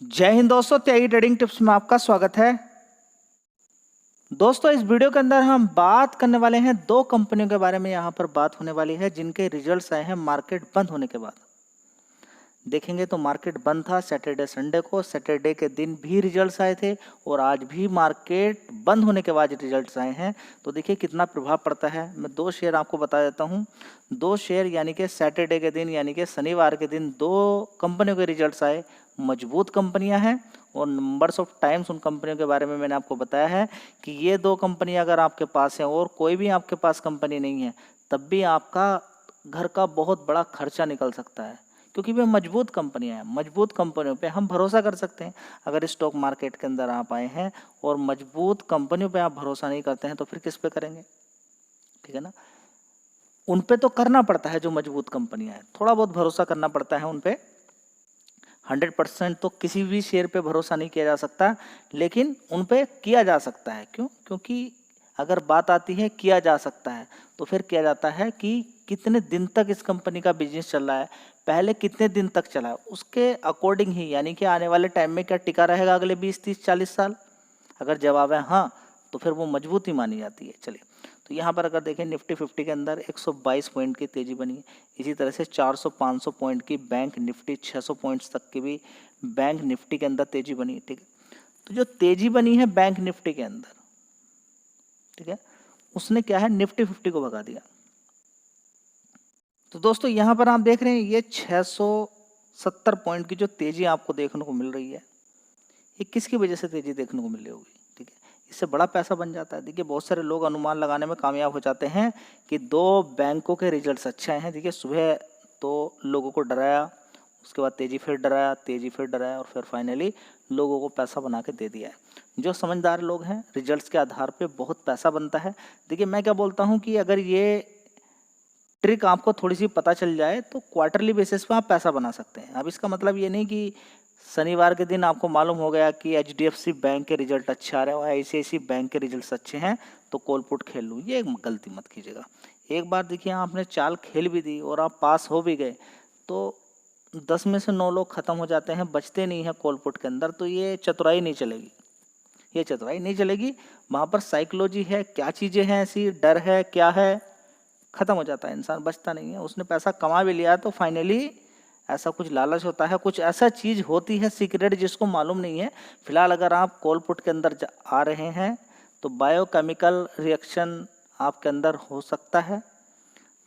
जय हिंद दोस्तों, त्यागी trading tips में आपका स्वागत है। दोस्तों, इस वीडियो के अंदर हम बात करने वाले हैं दो कंपनियों के बारे में। यहाँ पर बात होने वाली है जिनके रिजल्ट्स आए हैं मार्केट बंद होने के बाद। देखेंगे तो मार्केट बंद था सैटरडे संडे को। सैटरडे के दिन भी रिजल्ट्स आए थे और आज भी मार्केट बंद होने के बाद रिजल्ट्स आए हैं। तो देखिए कितना प्रभाव पड़ता है। मैं दो शेयर आपको बता देता हूँ। दो शेयर यानी कि सैटरडे के दिन यानी कि शनिवार के दिन दो कंपनियों के रिजल्ट्स आए। मजबूत कंपनियां हैं और नंबर्स ऑफ टाइम्स उन कंपनियों के बारे में मैंने आपको बताया है कि ये दो कंपनियां अगर आपके पास हैं और कोई भी आपके पास कंपनी नहीं है तब भी आपका घर का बहुत बड़ा खर्चा निकल सकता है, क्योंकि वे मजबूत कंपनियां हैं। मजबूत कंपनियों पे हम भरोसा कर सकते हैं। अगर स्टॉक मार्केट के अंदर आप आए हैं और मजबूत कंपनियों पे आप भरोसा नहीं करते हैं तो फिर किस पे करेंगे? ठीक है ना। उन पे तो करना पड़ता है जो मजबूत कंपनियां हैं, थोड़ा बहुत भरोसा करना पड़ता है उन पे। 100% तो किसी भी शेयर पे भरोसा नहीं किया जा सकता, लेकिन उन पे किया जा सकता है। क्यों? क्योंकि अगर बात आती है किया जा सकता है तो फिर किया जाता है कि कितने दिन तक इस कंपनी का बिजनेस चल रहा है, पहले कितने दिन तक चला है, उसके अकॉर्डिंग ही, यानी कि आने वाले टाइम में क्या टिका रहेगा अगले 20 30 40 साल। अगर जवाब है हाँ तो फिर वो मजबूती मानी जाती है। चलिए, तो यहाँ पर अगर देखें निफ्टी 50 के अंदर 122 पॉइंट की तेजी बनी है। इसी तरह से 400 500 पॉइंट की बैंक निफ्टी, 600 पॉइंट्स तक की भी बैंक निफ्टी के अंदर तेजी बनी है। ठीक है, तो जो तेजी बनी है बैंक निफ्टी के अंदर, ठीक है, उसने क्या है, निफ्टी 50 को भगा दिया। तो दोस्तों यहाँ पर आप देख रहे हैं ये 670 पॉइंट की जो तेजी आपको देखने को मिल रही है, ये किसकी वजह से तेजी देखने को मिल रही होगी? ठीक है, इससे बड़ा पैसा बन जाता है। देखिए बहुत सारे लोग अनुमान लगाने में कामयाब हो जाते हैं कि दो बैंकों के रिजल्ट्स अच्छे हैं। देखिए सुबह तो लोगों को डराया, उसके बाद तेजी फिर डराया, तेजी फिर डराया और फिर फाइनली लोगों को पैसा बना के दे दिया है। जो समझदार लोग हैं, रिजल्ट्स के आधार पे बहुत पैसा बनता है। देखिए मैं क्या बोलता हूँ कि अगर ये ट्रिक आपको थोड़ी सी पता चल जाए तो क्वार्टरली बेसिस पे आप पैसा बना सकते हैं। अब इसका मतलब ये नहीं कि शनिवार के दिन आपको मालूम हो गया कि HDFC बैंक के रिजल्ट अच्छे आ रहे हैं और ICICI बैंक के रिजल्ट्स अच्छे हैं तो कॉल पुट खेल लूँ, ये गलती मत कीजिएगा। एक बार देखिए आपने चाल खेल भी दी और आप पास हो भी गए तो 10 में से 9 लोग खत्म हो जाते हैं, बचते नहीं है कॉल पुट के अंदर। तो ये चतुराई नहीं चलेगी, ये चतुराई नहीं चलेगी। वहाँ पर साइकोलॉजी है, क्या चीज़ें हैं ऐसी, डर है, क्या है, खत्म हो जाता है इंसान, बचता नहीं है। उसने पैसा कमा भी लिया तो फाइनली ऐसा कुछ लालच होता है, कुछ ऐसा चीज होती है सीक्रेट जिसको मालूम नहीं है। फिलहाल अगर आप कॉल पुट के अंदर आ रहे हैं तो बायोकेमिकल रिएक्शन आपके अंदर हो सकता है,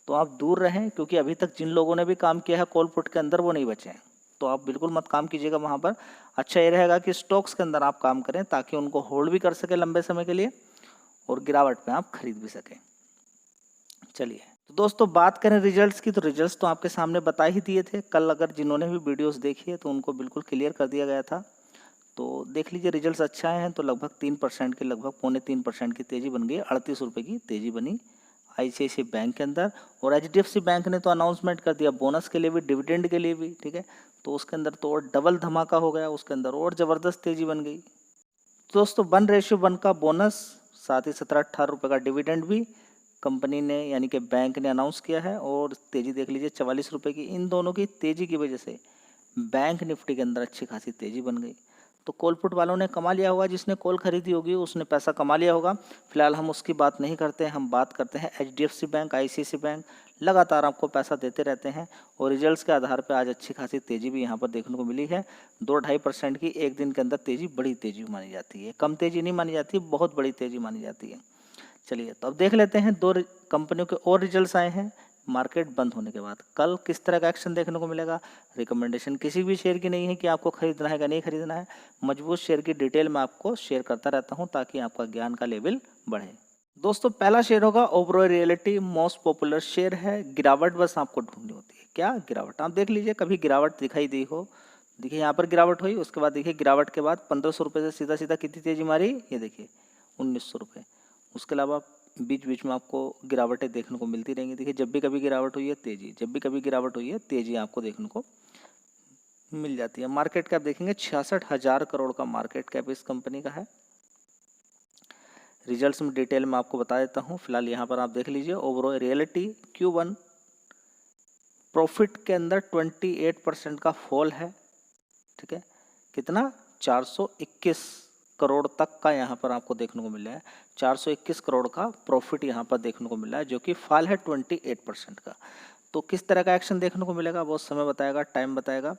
तो आप दूर रहें। क्योंकि अभी तक जिन लोगों ने भी काम किया है कॉल पुट के अंदर वो नहीं बचे हैं, तो आप बिल्कुल मत काम कीजिएगा वहाँ पर। अच्छा ये रहेगा कि स्टॉक्स के अंदर आप काम करें ताकि उनको होल्ड भी कर सके लंबे समय के लिए और गिरावट में आप खरीद भी सकें। चलिए, तो दोस्तों बात करें रिजल्ट्स की, तो रिजल्ट्स तो आपके सामने बता ही दिए थे कल। अगर जिन्होंने भी वीडियोस देखी है तो उनको बिल्कुल क्लियर कर दिया गया था। तो देख लीजिए रिजल्ट्स अच्छा आए हैं तो लगभग 3% की, लगभग 2.25% की तेजी बन गई। 38 रुपये की तेजी बनी ICICI बैंक के अंदर। और HDFC बैंक ने तो अनाउंसमेंट कर दिया बोनस के लिए भी, डिविडेंड के लिए भी। ठीक है, तो उसके अंदर तो और डबल धमाका हो गया, उसके अंदर और ज़बरदस्त तेजी बन गई। दोस्तों 1:1 का बोनस, साथ ही 17-18 रुपये का डिविडेंड भी कंपनी ने यानी कि बैंक ने अनाउंस किया है। और तेजी देख लीजिए 44 रुपये की। इन दोनों की तेजी की वजह से बैंक निफ्टी के अंदर अच्छी खासी तेजी बन गई। तो कॉल पुट वालों ने कमा लिया होगा, जिसने कॉल खरीदी होगी उसने पैसा कमा लिया होगा। फिलहाल हम उसकी बात नहीं करते हैं, हम बात करते हैं HDFC बैंक, ICICI बैंक लगातार आपको पैसा देते रहते हैं और रिजल्ट्स के आधार पर आज अच्छी खासी तेजी भी यहाँ पर देखने को मिली है। 2-2.5% की एक दिन के अंदर तेजी बड़ी तेजी मानी जाती है, कम तेजी नहीं मानी जाती, बहुत बड़ी तेजी मानी जाती है। चलिए, तो अब देख लेते हैं दो कंपनियों के और रिजल्ट्स आए हैं मार्केट बंद होने के बाद। कल किस तरह का एक्शन देखने को मिलेगा? रिकमेंडेशन किसी भी शेयर की नहीं है कि आपको खरीदना है या नहीं खरीदना है। मजबूत शेयर की डिटेल में आपको शेयर करता रहता हूं ताकि आपका ज्ञान का लेवल बढ़े। दोस्तों पहला शेयर होगा Oberoi reality, most popular share है। गिरावट बस आपको ढूंढनी होती है। क्या गिरावट? आप देख लीजिए कभी गिरावट दिखाई दी हो। देखिए यहाँ पर गिरावट हुई, उसके बाद देखिए गिरावट के बाद 1500 रुपये से सीधा सीधा कितनी तेजी मारी, ये देखिए 1900 रुपये। उसके अलावा बीच बीच में आपको गिरावटें देखने को मिलती रहेंगी। देखिए जब भी कभी गिरावट हुई है तेजी, जब भी कभी गिरावट हुई है तेजी आपको देखने को मिल जाती है। मार्केट कैप देखेंगे 66,000 करोड़ का मार्केट कैप इस कंपनी का है। रिजल्ट्स में डिटेल में आपको बता देता हूँ। फिलहाल यहाँ पर आप देख लीजिए ओवरऑल रियलिटी Q1 प्रॉफिट के अंदर 28% का फॉल है। ठीक है, कितना 421 करोड़ तक का यहाँ पर आपको देखने को मिला है। 421 करोड़ का प्रॉफिट यहाँ पर देखने को मिला है, जो कि फॉल है 28% का। तो किस तरह का एक्शन देखने को मिलेगा वो समय बताएगा, टाइम बताएगा।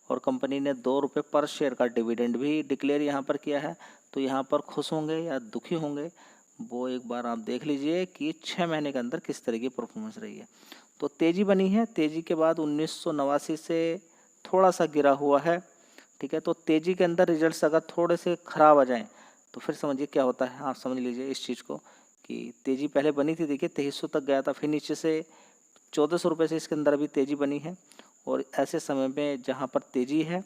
और कंपनी ने 2 रुपये पर शेयर का डिविडेंड भी डिक्लेयर यहाँ पर किया है। तो यहाँ पर खुश होंगे या दुखी होंगे वो एक बार आप देख लीजिए कि 6 महीने के अंदर किस तरह की परफॉर्मेंस रही है। तो तेज़ी बनी है, तेज़ी के बाद 1989 से थोड़ा सा गिरा हुआ है, ठीक है। तो तेज़ी के अंदर रिजल्ट्स अगर थोड़े से ख़राब आ जाएं तो फिर समझिए क्या होता है। आप समझ लीजिए इस चीज़ को कि तेज़ी पहले बनी थी, देखिए 2300 तक गया था, फिर नीचे से 1400 रुपये से इसके अंदर अभी तेज़ी बनी है। और ऐसे समय में जहाँ पर तेज़ी है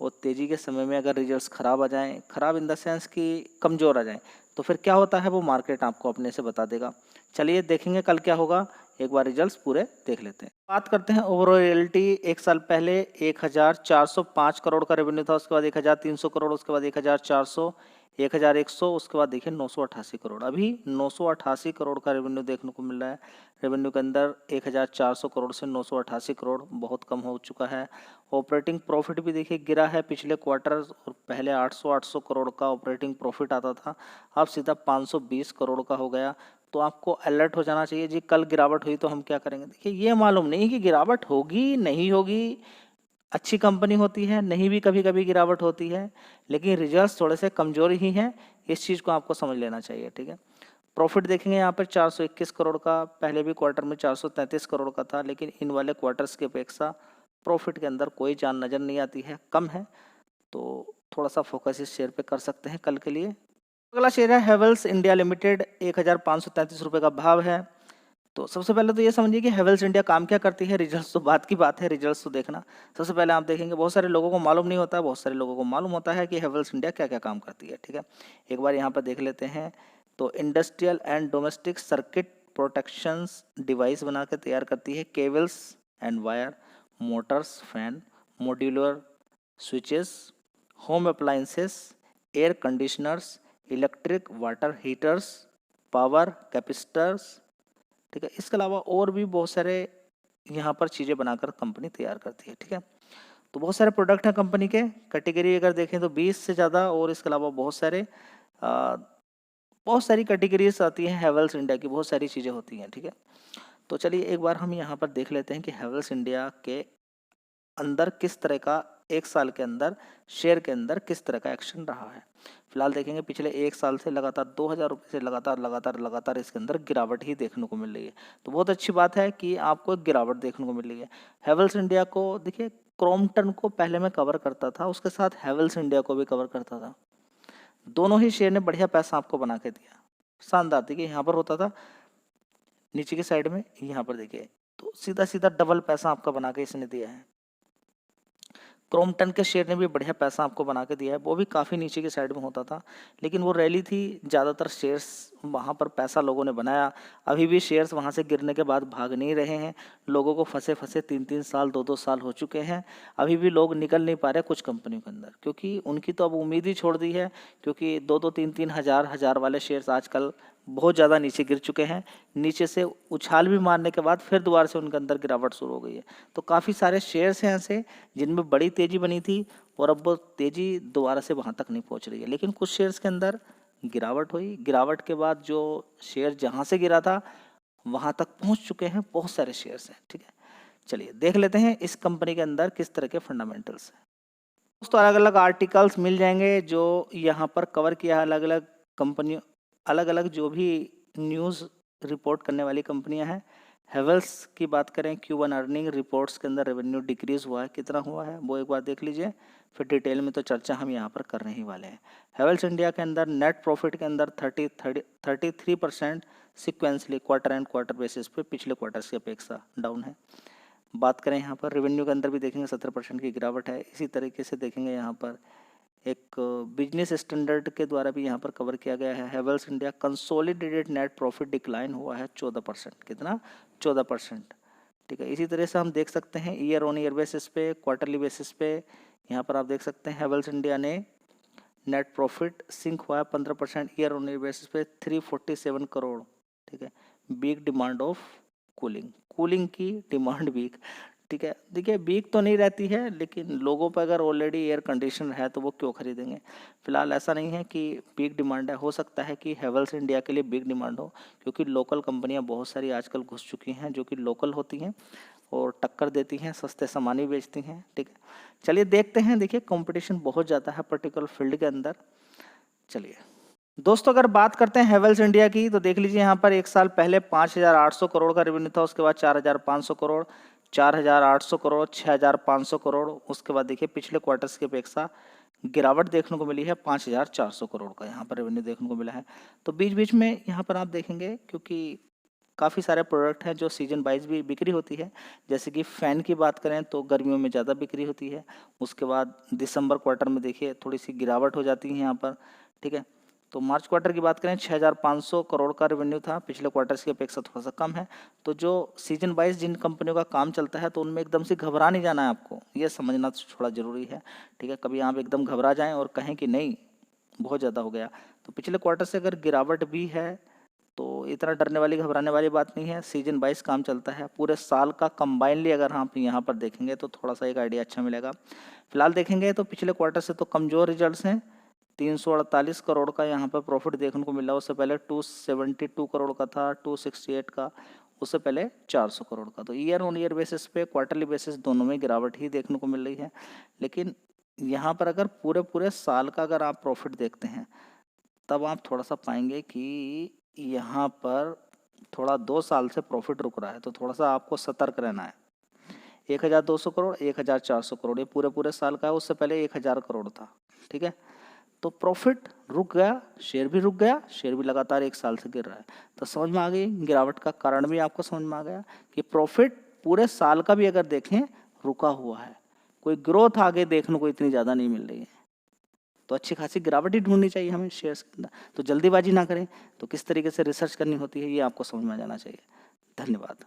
और तेज़ी के समय में अगर रिजल्ट्स ख़राब आ जाएं, ख़राब इन द सेंस कि कमज़ोर आ जाएं, तो फिर क्या होता है वो मार्केट आपको अपने से बता देगा। चलिए देखेंगे कल क्या होगा, एक बार रिजल्ट्स पूरे देख लेते हैं। बात करते हैं ओवरऑल रियल्टी। एक साल पहले 1405 करोड़ का रेवेन्यू था, उसके बाद 1300 करोड़, उसके बाद 1400, 1100, उसके बाद देखिए 988 करोड़। अभी 988 करोड़ का रेवेन्यू देखने को मिल रहा है। रेवेन्यू के अंदर 1400 करोड़ से 988 करोड़ बहुत कम हो चुका है। ऑपरेटिंग प्रॉफिट भी देखिए गिरा है पिछले क्वार्टर, और पहले 800 करोड़ का ऑपरेटिंग प्रॉफिट आता था, अब सीधा 520 करोड़ का हो गया। तो आपको अलर्ट हो जाना चाहिए जी, कल गिरावट हुई तो हम क्या करेंगे। देखिए ये मालूम नहीं कि गिरावट होगी नहीं होगी, अच्छी कंपनी होती है नहीं भी कभी कभी गिरावट होती है, लेकिन रिजल्ट्स थोड़े से कमजोर ही हैं, इस चीज़ को आपको समझ लेना चाहिए, ठीक है। प्रॉफिट देखेंगे यहाँ पर 421 करोड़ का, पहले भी क्वार्टर में 433 करोड़ का था, लेकिन इन वाले क्वार्टर्स की अपेक्षा प्रॉफिट के अंदर कोई जान नज़र नहीं आती है, कम है। तो थोड़ा सा फोकस इस शेयर पे कर सकते हैं कल के लिए। अगला शेयर है हेवल्स इंडिया लिमिटेड, 1533 रुपये का भाव है। तो सबसे पहले तो ये समझिए कि हेवल्स इंडिया काम क्या करती है। रिजल्ट्स तो बात की बात है, रिजल्ट्स तो देखना। सबसे पहले आप देखेंगे, बहुत सारे लोगों को मालूम नहीं होता है, बहुत सारे लोगों को मालूम होता है कि हेवल्स इंडिया क्या क्या काम करती है, ठीक है। एक बार यहाँ पर देख लेते हैं। तो industrial and domestic circuit protections device बना के तैयार करती है, cables and wire, Motors, fan, modular switches, home appliances, air conditioners, electric water heaters, power capacitors, ठीक है। इसके अलावा और भी बहुत सारे यहाँ पर चीज़ें बनाकर कंपनी तैयार करती है, ठीक है। तो बहुत सारे प्रोडक्ट हैं कंपनी के, कैटेगरी अगर देखें तो 20 से ज़्यादा, और इसके अलावा बहुत सारी कैटेगरीज आती हैं हेवल्स इंडिया की, बहुत सारी चीज़ें होती हैं, ठीक है। तो चलिए एक बार हम यहाँ पर देख लेते हैं कि हेवल्स इंडिया के अंदर किस तरह का एक साल के अंदर शेयर के अंदर किस तरह का एक्शन रहा है। फिलहाल देखेंगे पिछले एक साल से लगातार 2000 रुपये से लगातार इसके अंदर गिरावट ही देखने को मिल रही है। तो बहुत अच्छी बात है कि आपको एक गिरावट देखने को मिल रही है। हेवल्स इंडिया को देखिए, क्रॉम्पटन को पहले मैं कवर करता था, उसके साथ हेवल्स इंडिया को भी कवर करता था। दोनों ही शेयर ने बढ़िया पैसा आपको बना के दिया, शानदार। देखिए यहाँ पर होता था नीचे की साइड में, यहाँ पर देखिए तो सीधा सीधा डबल पैसा आपका बना के इसने दिया है। क्रॉम्पटन के शेयर ने भी बढ़िया पैसा आपको बना के दिया है, वो भी काफ़ी नीचे की साइड में होता था, लेकिन वो रैली थी, ज़्यादातर शेयर्स वहाँ पर पैसा लोगों ने बनाया। अभी भी शेयर्स वहाँ से गिरने के बाद भाग नहीं रहे हैं, लोगों को फंसे फंसे 3-3 साल 2-2 साल हो चुके हैं, अभी भी लोग निकल नहीं पा रहे कुछ कंपनियों के अंदर, क्योंकि उनकी तो अब उम्मीद ही छोड़ दी है, क्योंकि 2-2 3-3 हज़ार वाले शेयर्स आजकल बहुत ज़्यादा नीचे गिर चुके हैं। नीचे से उछाल भी मारने के बाद फिर दोबारा से उनके अंदर गिरावट शुरू हो गई है। तो काफ़ी सारे शेयर्स हैं ऐसे जिनमें बड़ी तेज़ी बनी थी, और अब वो तेज़ी दोबारा से वहाँ तक नहीं पहुँच रही है, लेकिन कुछ शेयर्स के अंदर गिरावट हुई। गिरावट के बाद जो शेयर जहाँ से गिरा था वहाँ तक पहुँच चुके हैं बहुत सारे शेयर्स हैं, ठीक है। चलिए देख लेते हैं इस कंपनी के अंदर किस तरह के फंडामेंटल्स हैं। दोस्तों अलग अलग आर्टिकल्स मिल जाएंगे जो यहाँ पर कवर किया है, अलग अलग कंपनियों, अलग अलग जो भी न्यूज़ रिपोर्ट करने वाली कंपनियां हैं। हेवल्स की बात करें, Q1 अर्निंग रिपोर्ट्स के अंदर रेवेन्यू डिक्रीज हुआ है, कितना हुआ है वो एक बार देख लीजिए, फिर डिटेल में तो चर्चा हम यहाँ पर करने ही वाले हैं। हेवल्स इंडिया के अंदर नेट प्रॉफिट के अंदर 33% sequentially quarter and quarter basis पे पिछले क्वार्टर्स की अपेक्षा डाउन है। बात करें यहाँ पर रेवेन्यू के अंदर भी देखेंगे 17% की गिरावट है। इसी तरीके से देखेंगे यहाँ पर एक बिजनेस स्टैंडर्ड के द्वारा भी यहाँ पर कवर किया गया है। Havells India consolidated net profit decline हुआ है 14%, कितना 14%, ठीक है। इसी तरह से हम देख सकते हैं ईयर ऑन ईयर बेसिस पे, क्वार्टरली बेसिस पे, यहाँ पर आप देख सकते हैं हेवल्स इंडिया ने नेट प्रॉफिट सिंक हुआ है 15% ईयर ऑन ईयर बेसिस पे 347 करोड़, ठीक है। बिग डिमांड ऑफ कूलिंग की डिमांड वीक, ठीक है। देखिए वीक तो नहीं रहती है, लेकिन लोगों पर अगर ऑलरेडी एयर कंडीशनर है तो वो क्यों खरीदेंगे। फिलहाल ऐसा नहीं है कि बिग डिमांड है, हो सकता है कि हेवल्स इंडिया के लिए बिग डिमांड हो, क्योंकि लोकल कंपनियां बहुत सारी आजकल घुस चुकी हैं जो कि लोकल होती हैं और टक्कर देती हैं, सस्ते सामान भी बेचती हैं। ठीक है, चलिए देखते हैं। देखिए कंपटीशन बहुत ज़्यादा है पर्टिकुलर फील्ड के अंदर। चलिए दोस्तों, अगर बात करते हैं हेवल्स इंडिया की, तो देख लीजिए यहाँ पर एक साल पहले 5,800 करोड़ का रेवेन्यू था, उसके बाद 4,500 करोड़, 4,800 करोड़, 6,500 करोड़। उसके बाद देखिए पिछले क्वार्टर्स की अपेक्षा गिरावट देखने को मिली है, 5,400 करोड़ का यहाँ पर रेवेन्यू देखने को मिला है। तो बीच बीच में यहाँ पर आप देखेंगे, क्योंकि काफ़ी सारे प्रोडक्ट हैं जो सीजन वाइज भी बिक्री होती है। जैसे कि फ़ैन की बात करें तो गर्मियों में ज़्यादा बिक्री होती है, उसके बाद दिसंबर क्वार्टर में देखिए थोड़ी सी गिरावट हो जाती है यहाँ पर। ठीक है, तो मार्च क्वार्टर की बात करें 6,500 करोड़ का रेवेन्यू था, पिछले क्वार्टर्स की अपेक्षा थोड़ा सा कम है। तो जो सीजन वाइज जिन कंपनियों का काम चलता है तो उनमें एकदम से घबरा नहीं जाना है, आपको ये समझना थोड़ा ज़रूरी है। ठीक है, कभी आप एकदम घबरा जाएं और कहें कि नहीं बहुत ज़्यादा हो गया। तो पिछले क्वार्टर से अगर गिरावट भी है तो इतना डरने वाली घबराने वाली बात नहीं है। सीजन वाइज काम चलता है, पूरे साल का कंबाइनली अगर आप यहाँ पर देखेंगे तो थोड़ा सा एक आइडिया अच्छा मिलेगा। फिलहाल देखेंगे तो पिछले क्वार्टर से तो कमज़ोर रिजल्ट्स हैं। 348 करोड़ का यहाँ पर प्रॉफिट देखने को मिला, उससे पहले 272 करोड़ का था, 268 का, उससे पहले 400 करोड़ का। तो ईयर ऑन ईयर बेसिस पे, क्वार्टरली बेसिस दोनों में गिरावट ही देखने को मिल रही है। लेकिन यहाँ पर अगर पूरे पूरे साल का अगर आप प्रॉफिट देखते हैं तब आप थोड़ा सा पाएंगे कि यहाँ पर थोड़ा 2 साल से प्रॉफिट रुक रहा है। तो थोड़ा सा आपको सतर्क रहना है। 1,200 करोड़, 1,400 करोड़, ये पूरे पूरे साल का है, उससे पहले 1,000 करोड़ था। ठीक है, तो प्रॉफिट रुक गया, शेयर भी रुक गया, शेयर भी लगातार 1 साल से गिर रहा है। तो समझ में आ गई गिरावट का कारण भी, आपको समझ में आ गया कि प्रॉफिट पूरे साल का भी अगर देखें रुका हुआ है, कोई ग्रोथ आगे देखने को इतनी ज़्यादा नहीं मिल रही है। तो अच्छी खासी गिरावट ही ढूंढनी चाहिए हमें शेयर्स के अंदर। तो जल्दीबाजी ना करें, तो किस तरीके से रिसर्च करनी होती है ये आपको समझ में आ जाना चाहिए। धन्यवाद।